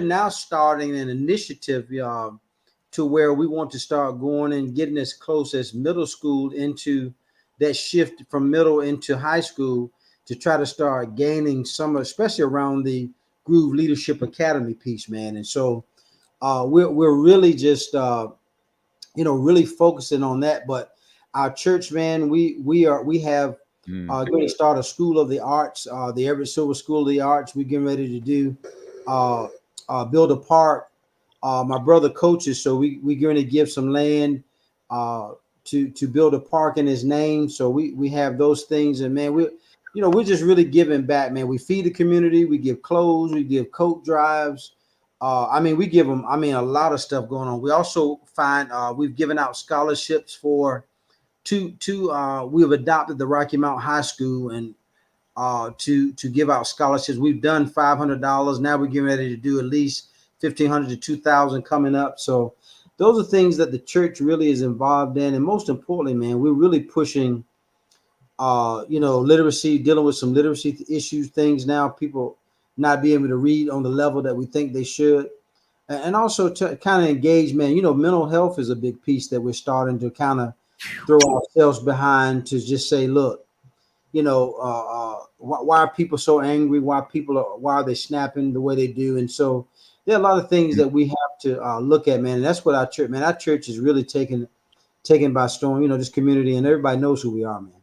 now starting an initiative to where we want to start going and getting as close as middle school into that shift from middle into high school to try to start gaining some, especially around the Groove Leadership Academy piece, man. And so we're really just really focusing on that. But our church, man, we have going to start a School of the Arts, the Everett Silver School of the Arts. We're getting ready to do uh, build a park. My brother coaches, so we're going to give some land uh, to build a park in his name. So we have those things, and man, we're just really giving back, man. We feed the community, we give clothes, we give coat drives. We give them, a lot of stuff going on. We also find we've given out scholarships for two. We've adopted the Rocky Mount High School and to give out scholarships. We've done $500. Now we're getting ready to do at least 1,500 to 2,000 coming up. So those are things that the church really is involved in, and most importantly, man, we're really pushing, literacy, dealing with some literacy issues, things now, people not being able to read on the level that we think they should. And also to kind of engage, man, mental health is a big piece that we're starting to kind of throw ourselves behind to just say, look, why are people so angry? Why are they snapping the way they do? And so there are a lot of things that we have to look at, man. And that's what our church is really taken by storm, this community, and everybody knows who we are, man.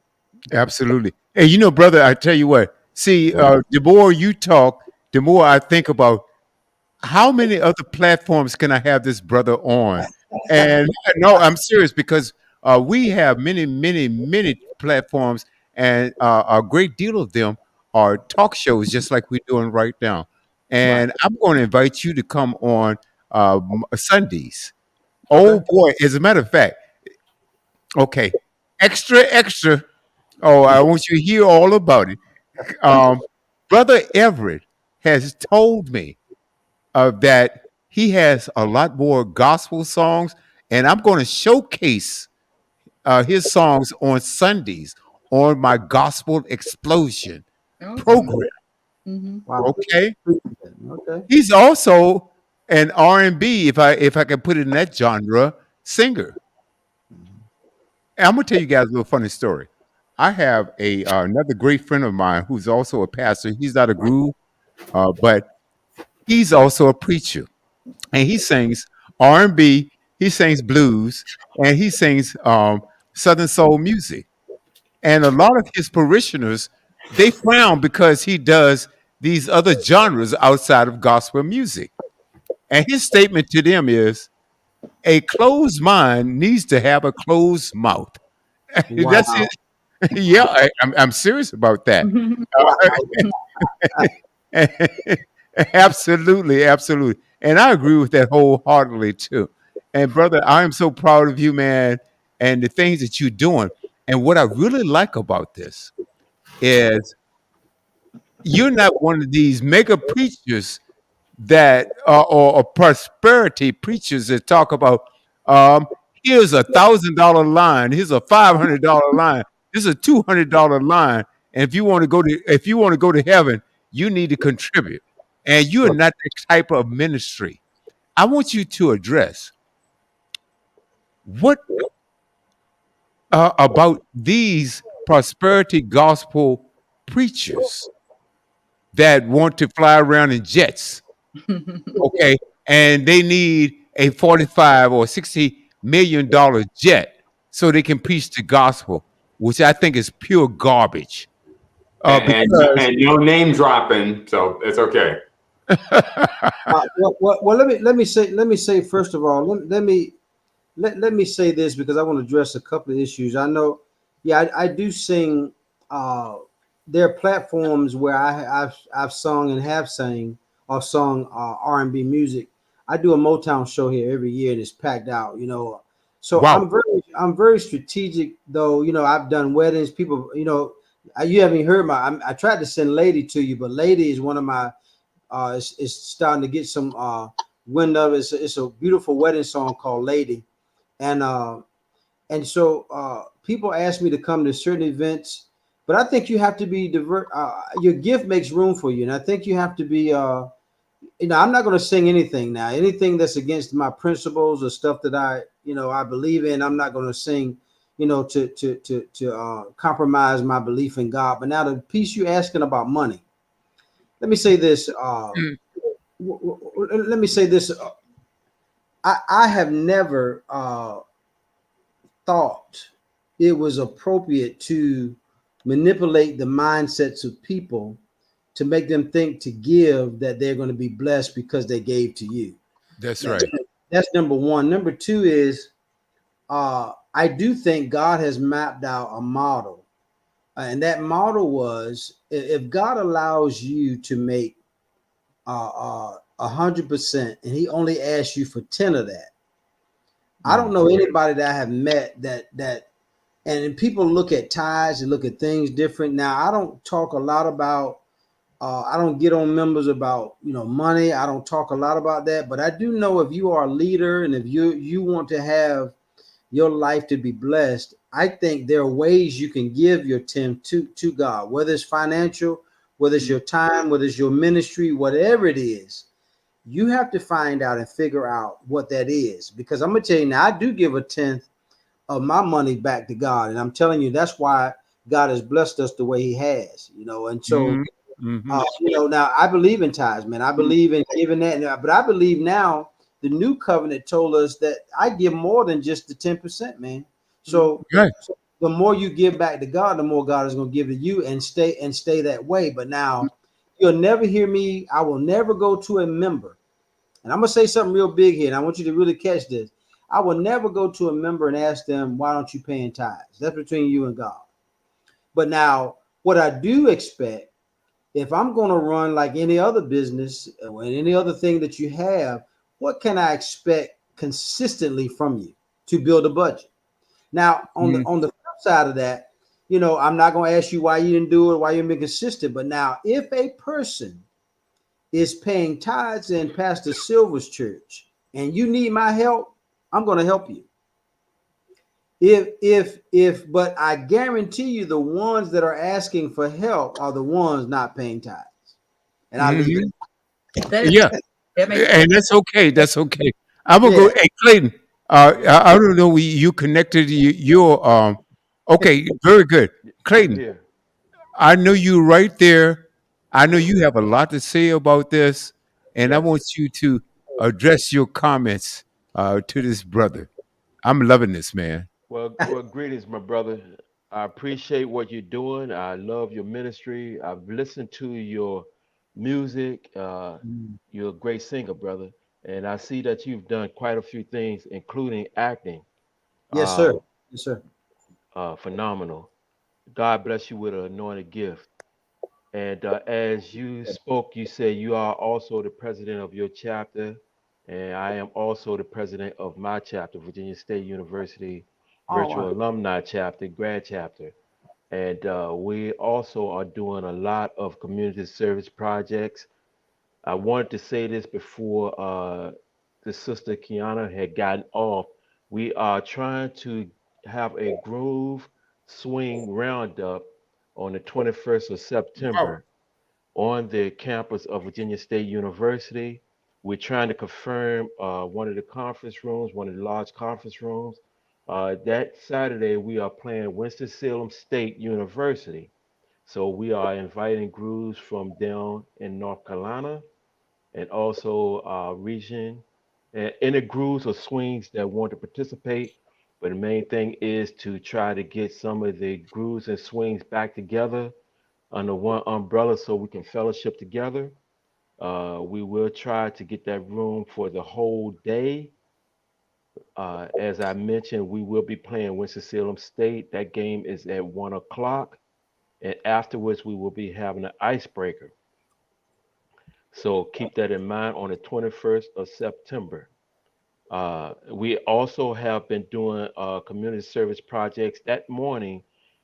Absolutely. Hey, brother, I tell you what, see, the more you talk, the more I think about how many other platforms can I have this brother on? And no, I'm serious, because we have many, many, many platforms, and a great deal of them are talk shows, just like we're doing right now. Right. And I'm going to invite you to come on Sundays. Okay. Oh boy! As a matter of fact, okay, extra, extra. Oh, I want you to hear all about it. Um, Brother Everett has told me that he has a lot more gospel songs, and I'm going to showcase his songs on Sundays on my Gospel Explosion Okay. program. Mm-hmm. Wow. Okay, Okay. he's also an R&B, if I can put it in that genre, singer. And I'm gonna tell you guys a little funny story. I have a another great friend of mine who's also a pastor. He's not a groove, but he's also a preacher, and he sings R&B, he sings blues, and he sings Southern soul music. And a lot of his parishioners, they frown because he does these other genres outside of gospel music. And his statement to them is, a closed mind needs to have a closed mouth. That's it. Wow. Yeah, I'm serious about that. Wow. Absolutely, absolutely. And I agree with that wholeheartedly too. And brother, I am so proud of you, man, and the things that you're doing. And what I really like about this is you're not one of these mega preachers that or prosperity preachers that talk about um, here's $1,000 line, here's a $500 line, this is a $200 line, and if you want to go to heaven, you need to contribute. And you are not the type of ministry. I want you to address what about these prosperity gospel preachers that want to fly around in jets, okay, and they need a 45 or $60 million jet so they can preach the gospel, which I think is pure garbage. Because And no name dropping, so it's okay. Well, let me say first of all, let me say this because I want to address a couple of issues. I know, yeah, I do sing. Uh, there are platforms where I've sung and have sang or sung R&B music. I do a Motown show here every year and it's packed out. So wow, I'm very strategic though. I've done weddings. People, you haven't heard I tried to send Lady to you, but Lady is one of my it's starting to get some wind of it. It's a beautiful wedding song called Lady, and so people ask me to come to certain events, but I think you have to be divert. Your gift makes room for you, and I think you have to be I'm not going to sing anything now. Anything that's against my principles or stuff that I believe in, I'm not going to sing, to compromise my belief in God. But now the piece you're asking about money, let me say this. Let me say this. I have never thought it was appropriate to manipulate the mindsets of people to make them think to give that they're going to be blessed because they gave to you. That's right. That's number one. Number two is I do think God has mapped out a model. And that model was if God allows you to make 100% and he only asks you for 10 of that. I don't know anybody that I have met that and people look at ties and look at things different. Now, I don't talk a lot about I don't get on members about money. I don't talk a lot about that, but I do know if you are a leader and if you want to have your life to be blessed, I think there are ways you can give your 10 to God, whether it's financial, whether it's your time, whether it's your ministry, whatever it is. You have to find out and figure out what that is, because I'm gonna tell you now, I do give a tenth of my money back to God, and I'm telling you that's why God has blessed us the way He has, and so. Now I believe in tithes, man. I believe in giving that, but I believe now the new covenant told us that I give more than just the 10%, man. So, Right. so the more you give back to God, the more God is going to give to you, and stay that way. But now you'll never hear me. I will never go to a member, and I'm gonna say something real big here, and I want you to really catch this. I will never go to a member and ask them, "Why don't you pay in tithes?" That's between you and God. But now, what I do expect, if I'm going to run like any other business or any other thing that you have, what can I expect consistently from you to build a budget? Now, on the flip side of that, I'm not going to ask you why you didn't do it, why you're being consistent. But now, if a person is paying tithes in Pastor Silver's church and you need my help, I'm going to help you. But I guarantee you the ones that are asking for help are the ones not paying tithes. And I leave it. Yeah, That makes and that's okay. That's okay. I'm gonna go. Yeah. Hey, Clayton. I don't know. You connected. You're okay. Very good, I'm Clayton. here. I know you right there. I know you have a lot to say about this, and I Yes. want you to address your comments to this brother. I'm loving this, man. Well, greetings, my brother. I appreciate what you're doing. I love your ministry. I've listened to your music. You're a great singer, brother, and I see that you've done quite a few things, including acting. Yes, sir. Uh, Yes, sir. Phenomenal. God bless you with an anointed gift. And as you spoke, you said you are also the president of your chapter, and I am also the president of my chapter, Virginia State University Oh, Virtual wow. Alumni Chapter, grad chapter. And we also are doing a lot of community service projects. I wanted to say this before the sister Kiana had gotten off. We are trying to have a groove swing roundup on the 21st of Wow. September on the campus of Virginia State University. We're trying to confirm one of the conference rooms, one of the large conference rooms. That Saturday, we are playing Winston-Salem State University. So we are inviting grooves from down in North Carolina and also region and any grooves or swings that want to participate. But the main thing is to try to get some of the grooves and swings back together under one umbrella so we can fellowship together. We will try to get that room for the whole day. As I mentioned, we will be playing Winston-Salem State. That game is at 1 o'clock. And afterwards, we will be having an icebreaker. So keep that in mind on the 21st of September. We also have been doing community service projects. That morning,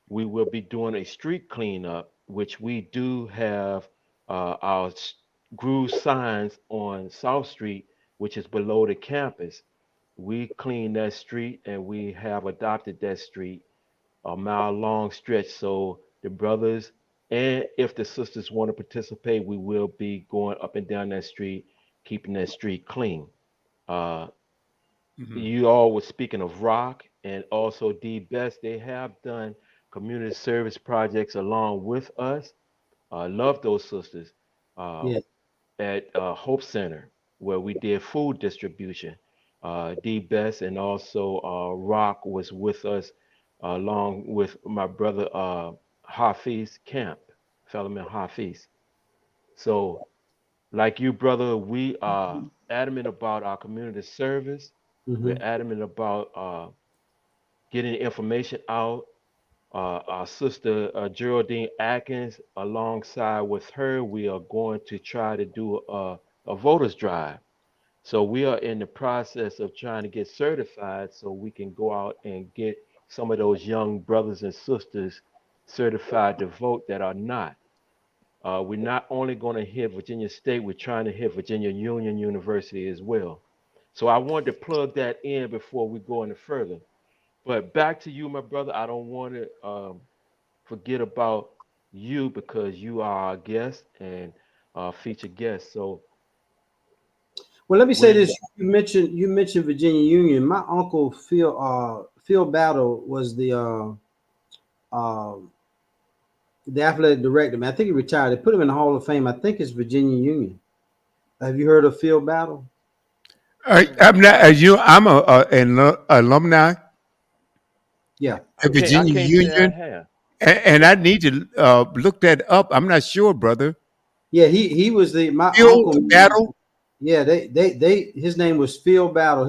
we will be doing a street cleanup, which we do have our groove signs on South Street, which is below the campus. We clean that street and we have adopted that street, a mile long stretch. So the brothers and if the sisters want to participate, we will be going up and down that street keeping that street clean. Uh, Mhm. you all were speaking of Rock and also D Best. They have done community service projects along with us. Love those sisters. Uh, Yeah. at Hope Center, where we did food distribution. D Best and also Rock was with us, along with my brother Hafiz Camp, Fellowman Hafiz. So, like you, brother, we are adamant about our community service. We're Hmm. adamant about getting information out. Our sister Geraldine Atkins, alongside with her, we are going to try to do a voters drive. So we are in the process of trying to get certified so we can go out and get some of those young brothers and sisters certified to vote that are not. We're not only going to hit Virginia State, we're trying to hit Virginia Union University as well. So I wanted to plug that in before we go any further. But back to you, my brother. I don't want to forget about you because you are our guest and featured guest. So Well, let me say when this. You mentioned Virginia Union. My uncle Phil Battle was uh, the athletic director. Man, I think he retired. They put him in the Hall of Fame. I think it's Virginia Union. Have you heard of Phil Battle? I'm not. I'm an alumni Yeah. at I Virginia can't say I Union, have. and I need to look that up. I'm not sure, brother. Yeah, he was my Field uncle. battle. Yeah, they his name was Phil Battle.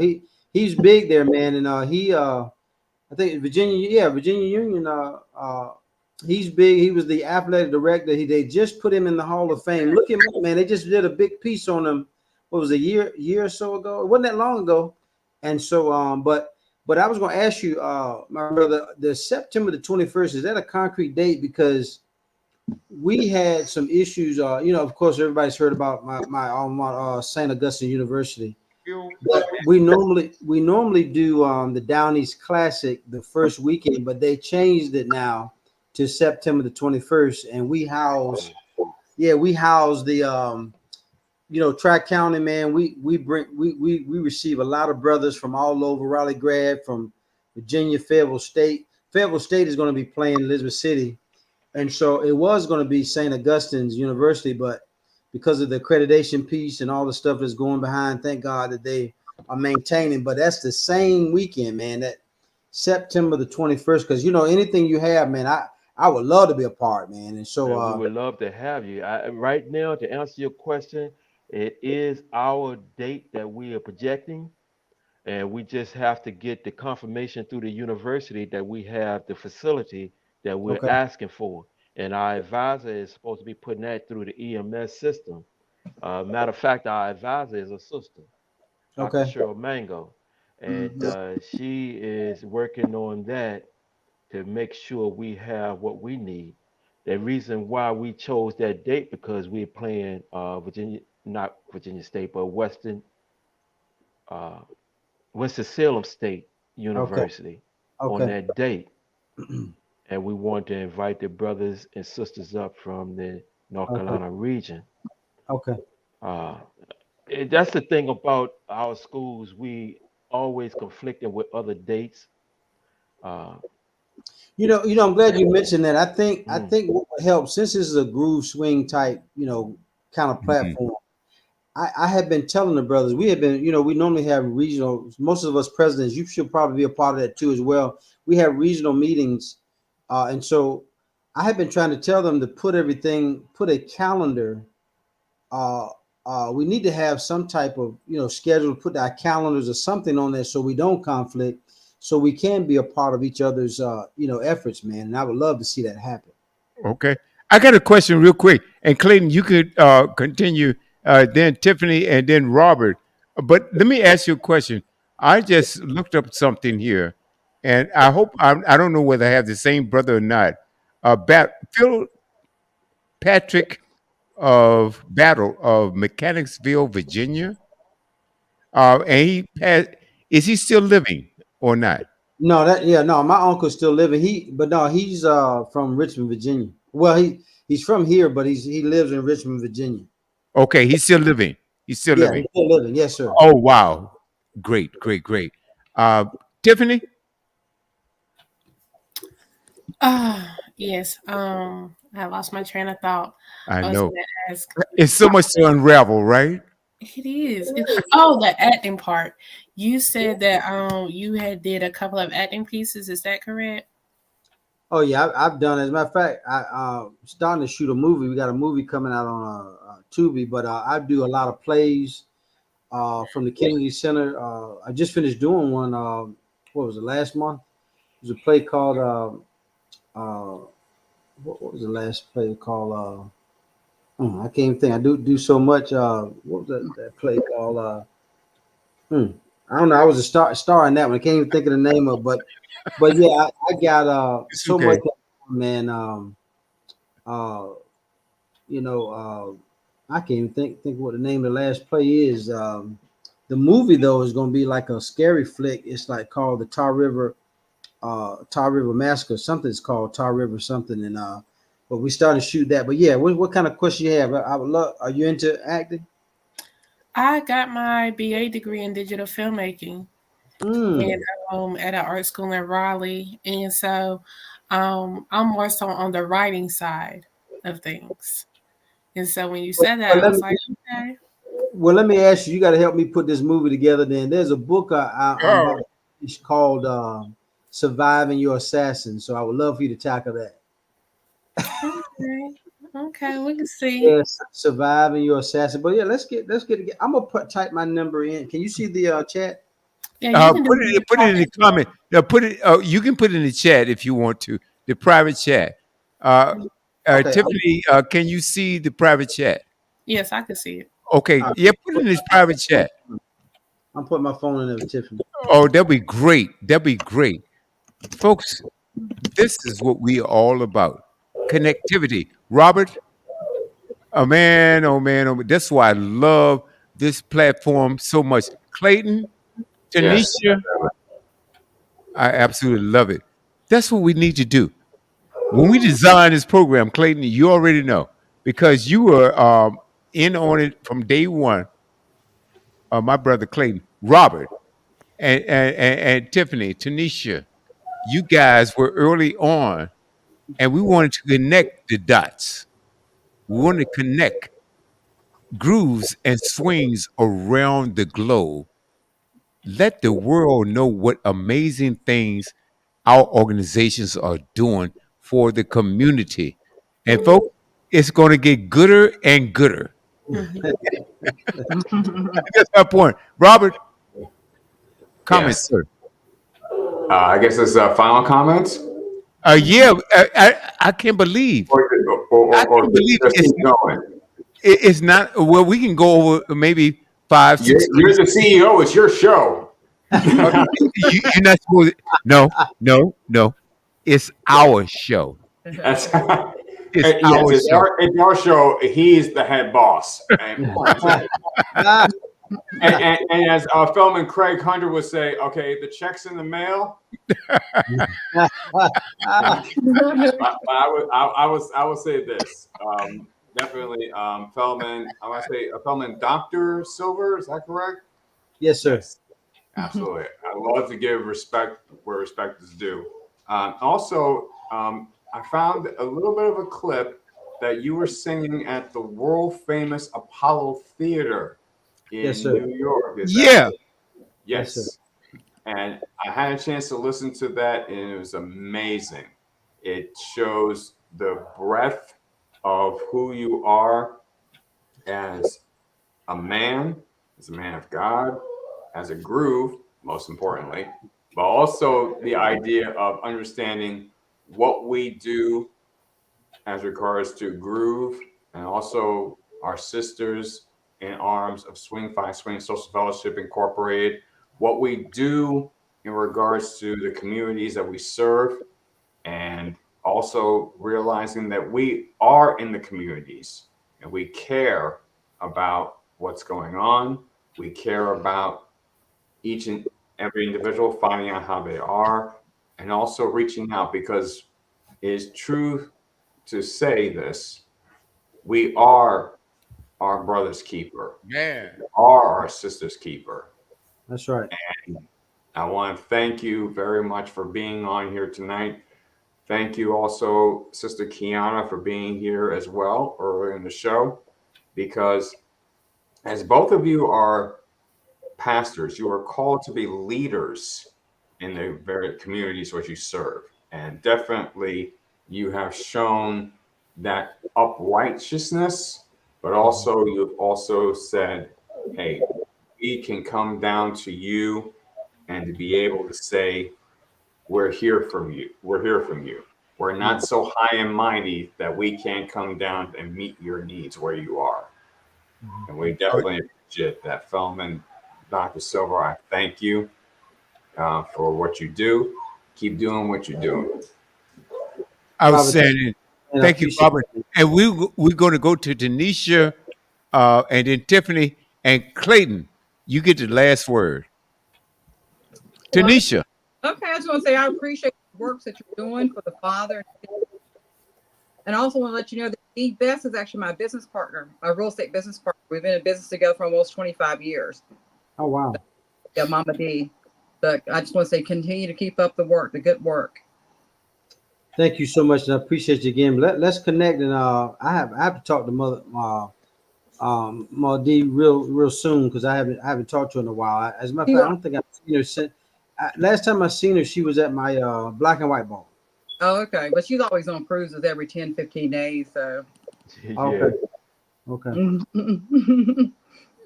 He's big there, man, and I think Virginia Union. He's big. He was the athletic director. They just put him in the Hall of Fame. Look him up, man. They just did a big piece on him. What was it, a year or so ago? It wasn't that long ago. And so, but I was going to ask you, my brother, the September the 21st, is that a concrete date? Because we had some issues. Of course, everybody's heard about my alma mater, St. Augustine University. But we normally do the Down East Classic the first weekend, but they changed it now to September the 21st, and we house the Tri-County, man. We receive a lot of brothers from all over Raleigh grad, from Virginia, Fayetteville State. Fayetteville State is going to be playing Elizabeth City, and so it was going to be St. Augustine's University, but because of the accreditation piece and all the stuff that's going behind, thank God that they are maintaining. But that's the same weekend, man, that September the 21st. Because anything you have, man, I would love to be a part, man. And so And we would love to have you. Right now, to answer your question, it is our date that we are projecting, and we just have to get the confirmation through the university that we have the facility that we're okay, asking for. And our advisor is supposed to be putting that through the EMS system. Matter of fact, our advisor is a sister, Dr. okay, Cheryl Mango, and mhm, she is working on that to make sure we have what we need. The reason why we chose that date because we're playing Virginia, not Virginia State, but uh, Winston-Salem State okay, University on okay, that date, and we want to invite the brothers and sisters up from the North okay, Carolina region. okay. Uh, that's the thing about our schools. We always conflicting with other dates. Uh, I'm glad you mentioned that. I mm, think what would help, since this is a groove swing type, kind of Mhm. platform. I have been telling the brothers, we have been, we normally have regional, most of us presidents, you should probably be a part of that too as well. We have regional meetings. And so I have been trying to tell them to put a calendar. Uh, we need to have some type of, schedule, put our calendars or something on there so we don't conflict, so we can be a part of each other's, efforts, man. And I would love to see that happen. Okay. I got a question real quick. And Clayton, you could continue, then Tiffany, and then Robert. But let me ask you a question. I just looked up something here, and I don't know whether I have the same brother or not. Phil Patrick of Battle of Mechanicsville, Virginia. And is he still living or not? No, no, my uncle's still living. But no, he's from Richmond, Virginia. Well, he's from here, but he lives in Richmond, Virginia. Okay, he's still living. He's still Yeah, living. he's still living. Yes, sir. Oh wow, great, great, great. Tiffany, Yes. I lost my train of thought. I I was know going to ask. it's so much to unravel, right? It is. Oh, the acting part. You said that you had did a couple of acting pieces. Is that correct? Oh yeah, I've done it. As a matter of fact, I starting to shoot a movie. We got a movie coming out on Tubi, but I do a lot of plays from the Kennedy Center. I just finished doing one. What was it, last month? It was a play called what was the last play called? I can't even think. I do so much. What was that play called? I don't know. I was a star in that one. I can't even think of the name of, but yeah, I got It's so okay. much, man. Uh, I can't even think what the name of the last play is. The movie though is going to be like a scary flick. It's like called the Tar River Massacre. Something's called Tar River something, and but we started to shoot that. But yeah, what kind of question you have? I would love. Are you into acting? I got my BA degree in digital filmmaking Mm. and at an art school in Raleigh, and so I'm more so on the writing side of things. And so when you said that, Well, I was like, okay. let me ask you. You got to help me put this movie together. Then there's a book I'm Oh, about. It's called "Surviving Your Assassin." So I would love for you to tackle that. Okay. Okay, we can see. Yes, "Surviving Your Assassin." But yeah, let's get it. I'm gonna type my number in. Can you see the chat? Yeah, you can do put it in the comment. No, put it. You can put it in the chat if you want to. The private chat. Uh, Okay, Tiffany, can you see the private chat? Yes, I can see it. Okay, I'm, yeah, put it in this private chat. I'm putting my phone in there with Tiffany. Oh, that'd be great. That'd be great, folks. This is what we are all about: connectivity. Robert, oh man, oh man, oh man. That's why I love this platform so much. Clayton, Yes. Tanisha, I absolutely love it. That's what we need to do. When we design this program, Clayton, you already know because you were in on it from day one. My brother Clayton, Robert, and Tiffany, Tanisha, you guys were early on, and we wanted to connect the dots. We wanted to connect grooves and swings around the globe. Let the world know what amazing things our organizations are doing for the community. And folks, it's going to get gooder and gooder. Mhm. That's my point. Robert, comment, Yes. sir. I guess it's final comments, Yeah, I can't believe. I or can't believe just keep going. it's not. Well, we can go over maybe 5, 6 You're minutes. the CEO. It's your show. You're not supposed to. No, no, no. It's our show. That's, It's yes, our show. it's our show. He's the head boss. And as Feldman Craig Hunter would say, okay, the check's in the mail. I would say this. Definitely, Feldman. I want to say Feldman Dr. Silver. Is that correct? Yes, sir. Yes, absolutely. I love to give respect where respect is due. Also, I found a little bit of a clip that you were singing at the world famous Apollo Theater in Yes, sir. New York. Is that Yeah. Yes, Yes. And I had a chance to listen to that, and it was amazing. It shows the breadth of who you are as a man, as a man of God, as a groove, most importantly, but also the idea of understanding what we do as regards to groove and also our sisters in arms of Swing Five Swing Social Fellowship Incorporated, what we do in regards to the communities that we serve, and also realizing that we are in the communities and we care about what's going on. We care about each and every individual, finding out how they are, and also reaching out, because it is true to say this: we are our brother's keeper. Man. You are our sister's keeper. That's right. I want to thank you very much for being on here tonight. Thank you also, Sister Kiana, for being here as well earlier in the show, because as both of you are pastors, you are called to be leaders in the very communities which you serve. And definitely you have shown that uprighteousness, but also you've also said, hey, we can come down to you and to be able to say, we're here from you. We're here from you. We're not so high and mighty that we can't come down and meet your needs where you are. And we definitely appreciate that, Feldman. Dr. Silver, I thank you for what you do. Keep doing what you're doing. Outstanding. And I Thank you, appreciate Robert. And we're going to go to Tanisha, and then Tiffany and Clayton. You get the last word. Tanisha. Okay, I just want to say I appreciate the works that you're doing for the Father. And I also want to let you know that Steve Best is actually my business partner, my real estate business partner. We've been in business together for almost 25 years. Oh, wow. Yeah, Mama D. But I just want to say continue to keep up the work, the good work. Thank you so much, and I appreciate you again. Let's connect, and I have to talk to Mother D real soon, because I haven't talked to her in a while. As a matter of fact, I don't think I've seen her since last time I seen her. She was at my black and white ball. Oh, okay. But she's always on cruises every 10, 15 days. So Okay. Okay.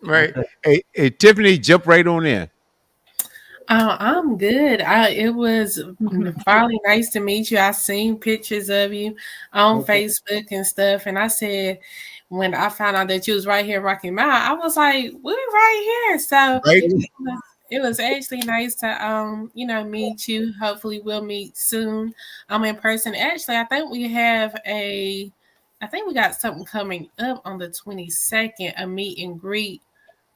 Right. Okay. Hey, Tiffany, jump right on in. I'm good. It was finally nice to meet you. I seen pictures of you on Facebook and stuff, and I said when I found out that you was right here in Rocky Mount, I was like, we're right here. So Right. it was actually nice to meet you. Hopefully we'll meet soon. I'm in person. Actually, I think we got something coming up on the 22nd, a meet and greet.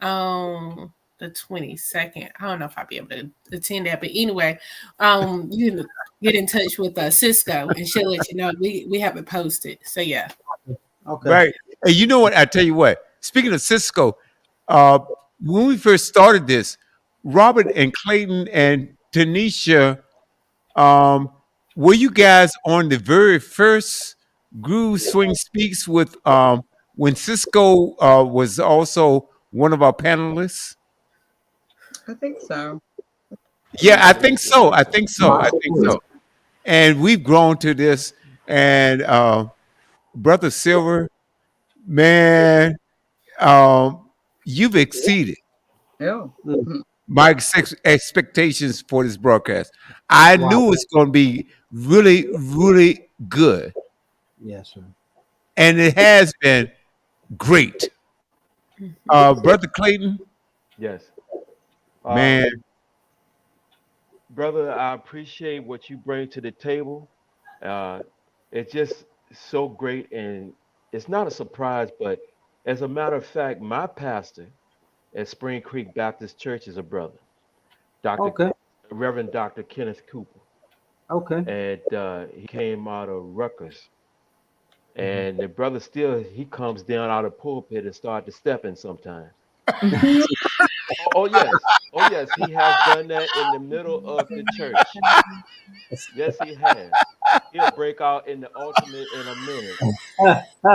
The 22nd. I don't know if I'll be able to attend that, but anyway, you can get in touch with Cisco and she'll let you know. We have it posted. So yeah. Okay. Right. And you know what? I tell you what. Speaking of Cisco, when we first started this, Robert and Clayton and Tanisha, were you guys on the very first Groove Swing Speaks with when Cisco was also one of our panelists? I think so. Yeah, I think so. I think so. And we've grown to this. And Brother Silver, man, you've exceeded Yeah. my expectations for this broadcast. I knew it's going to be really, really good. Yes, sir. And it has been great. Brother Clayton, Yes. man, Brother, I appreciate what you bring to the table. It's just so great, and it's not a surprise, but as a matter of fact, my pastor at Spring Creek Baptist Church is a brother, Dr. Okay. Reverend Dr. Kenneth Cooper, Okay. and he came out of Rutgers. And the brother he comes down out of the pulpit and start to stepping sometimes. Oh yes, he has done that in the middle of the church. Yes, he has. He'll break out in the ultimate in a minute.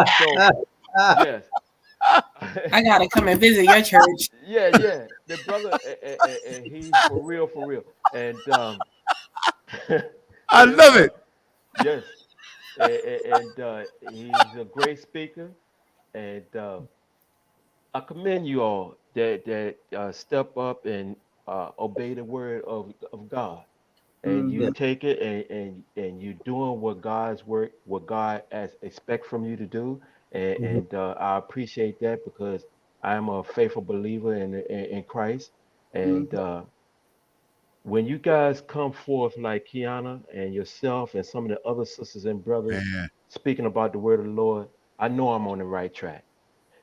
So yes. I gotta come and visit your church. Yeah. The brother, and he's for real. And I love it. yes, and he's a great speaker, and I commend you all that step up and obey the word of God, and you take it and you doing what God's work, what God expect from you to do, and I appreciate that because I am a faithful believer in Christ, and when you guys come forth like Kiana and yourself and some of the other sisters and brothers Man. speaking about the word of the Lord, I know I'm on the right track.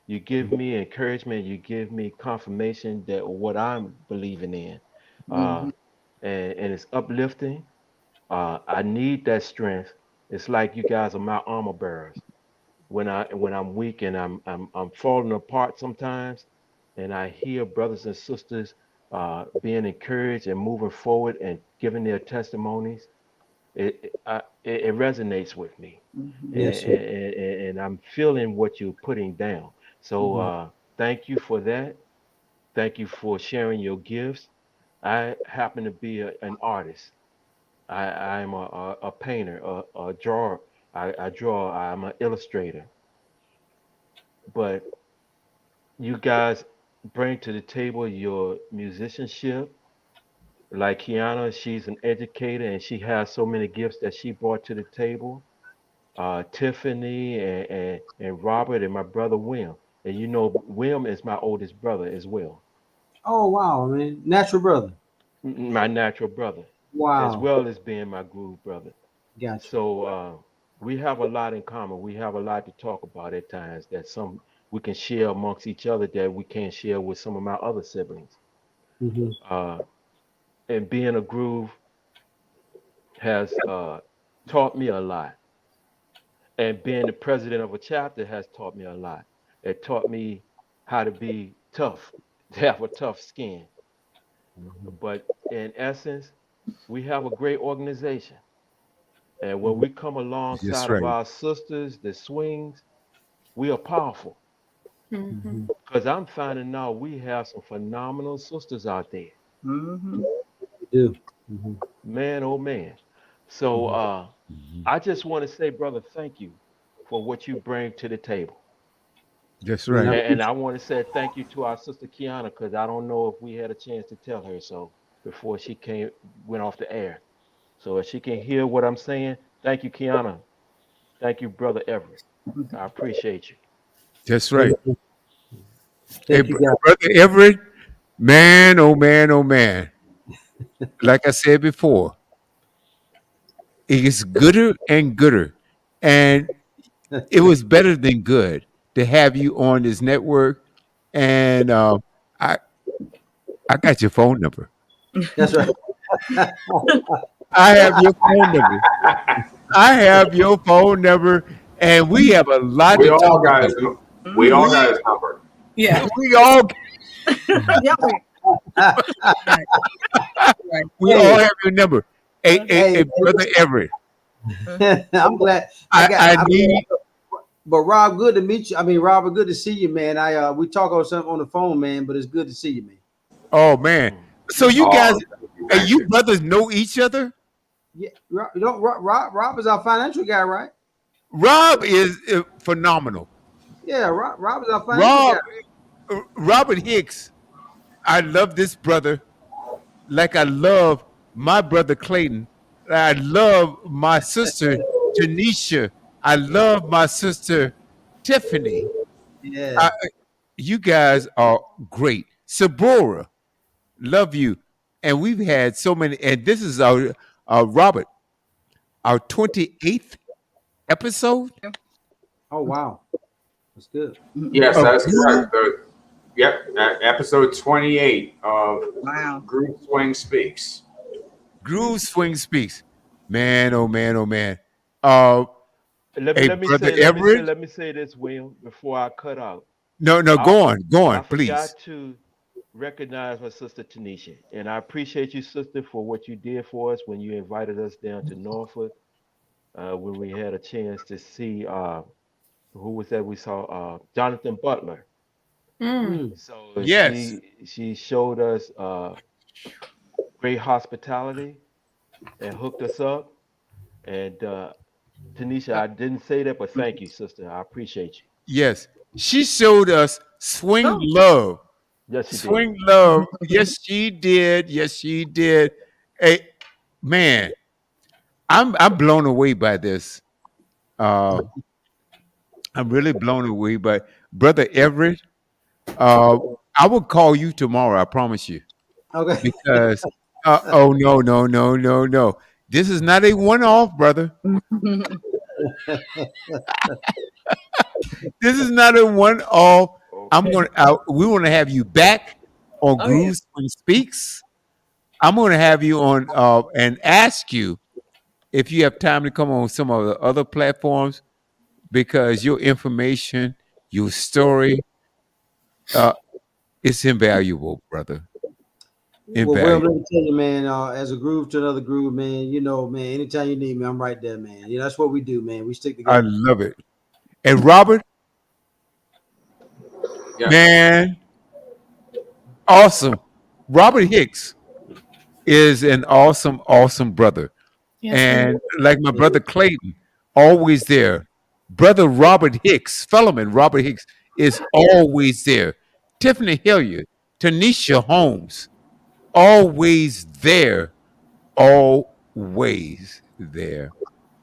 You give me encouragement, you give me confirmation that what I'm believing in, and it's uplifting. I need that strength. It's like you guys are my armor bearers. when I'm weak and I'm falling apart sometimes, and I hear brothers and sisters being encouraged and moving forward and giving their testimonies, it resonates with me, Yes, sir. and I'm feeling what you're putting down. So thank you for that. Thank you for sharing your gifts. I happen to be an artist. I'm a painter, a drawer. I draw. I'm an illustrator. But you guys bring to the table your musicianship. Like Kiana, she's an educator and she has so many gifts that she brought to the table. Tiffany and Robert and my brother William. And you know, William is my oldest brother as well, Oh wow, man, natural brother. my natural brother, as Wow, well as being my groove brother. gotcha. So we have a lot in common. We have a lot to talk about at times that some we can share amongst each other that we can't share with some of my other siblings. Hmm. Uh, and being a groove has taught me a lot. And being the president of a chapter has taught me a lot. It taught me how to be tough, to have a tough skin. But in essence, we have a great organization. And when we come That's alongside of right. our sisters, the swings, we are powerful. Mhm. Hmm. Because I'm finding out we have some phenomenal sisters out there. Mhm. We do. Hmm. Man, oh man. So Hmm. I just want to say, brother, thank you for what you bring to the table. That's Man, I right. And I appreciate. want to say thank you to our sister Kiana because I don't know if we had a chance to tell her so before she came went off the air. So if she can hear what I'm saying, thank you, Kiana. Thank you, brother Everett. I appreciate you. That's Hey, right. man, Hey, thank you, guys. brother Everett, man, oh man, oh man. Like I said before, it gets gooder and gooder, and it was better than good to have you on this network. And I I got your phone number. That's right. I have your phone number. I have your phone number, and we have a lot We to talk all got about. his, we all got We his number. Yeah. we all Yeah, Right. Right. we all Hey, have your number. Hey, hey, hey, hey, brother Everett, I'm glad I need. but Rob, good to meet you. I mean, Robert, good to see you, man. We talk on something on the phone, man, but it's good to see you, man. Oh man, Mm. so you guys, Oh, thank you. hey, Thank you you. brothers know each other. Yeah, you know, Rob is our financial guy, right? Rob is phenomenal. Yeah, Rob is our financial guy. Rob, Robert Hicks. I love this brother like I love my brother Clayton. I love my sister Janisha. I love my sister Tiffany. Yeah. I, you guys are great. Sabora, love you. And we've had so many. And this is our Robert, our 28th episode Oh wow, that's good. Yes, of that's Groove, correct. Yep, episode 28 of wow. Group Swing Speaks. Groove Swing Speaks. Man, oh man, oh man. Uh, hey, brother Everett. Let me say this, William, before I cut out. No, no, I go I on, please. forgot to recognize my sister Tanisha, and I appreciate you, sister, for what you did for us when you invited us down to Norfolk. When we had a chance to see who was that we saw Jonathan Butler. Mm. Mm. So Yes, she showed us great hospitality and hooked us up. And Tanisha, I didn't say that, but thank you, sister. I appreciate you. yes. She showed us swing Oh. love. Yes, you did. Swing love. Yes, she did. Yes, she did. Hey, man, I'm blown away by this. Uh, I'm really blown away by brother Everett. Uh, I will call you tomorrow. I promise you. Okay. Because oh no, no, no, no, no. This is not a one-off, brother. This is not a one-off. Okay. We want to have you back on Oh yeah. Groove Swing Speaks. I'm going to have you on and ask you if you have time to come on some of the other platforms because your information, your story, it's invaluable, brother. Well, let Invaluable. me tell you, man, as a groove to another groove, man, man, anytime you need me, I'm right there, man. That's what we do, man. We stick I together. love it. And Robert, Yeah. man, awesome. Robert Hicks is an awesome, awesome brother. Yes, And like my brother Clayton, always there. Brother Robert Hicks, fellowman Robert Hicks, is always there. Tiffany Hilliard, Tanisha Holmes, always there. Always there.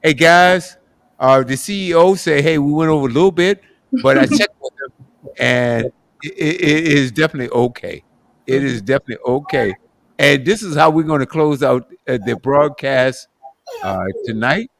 Hey guys, the CEO said, "Hey, we went over a little bit, but I checked with him, and it is definitely okay. It is definitely okay." And this is how we're going to close out the broadcast tonight.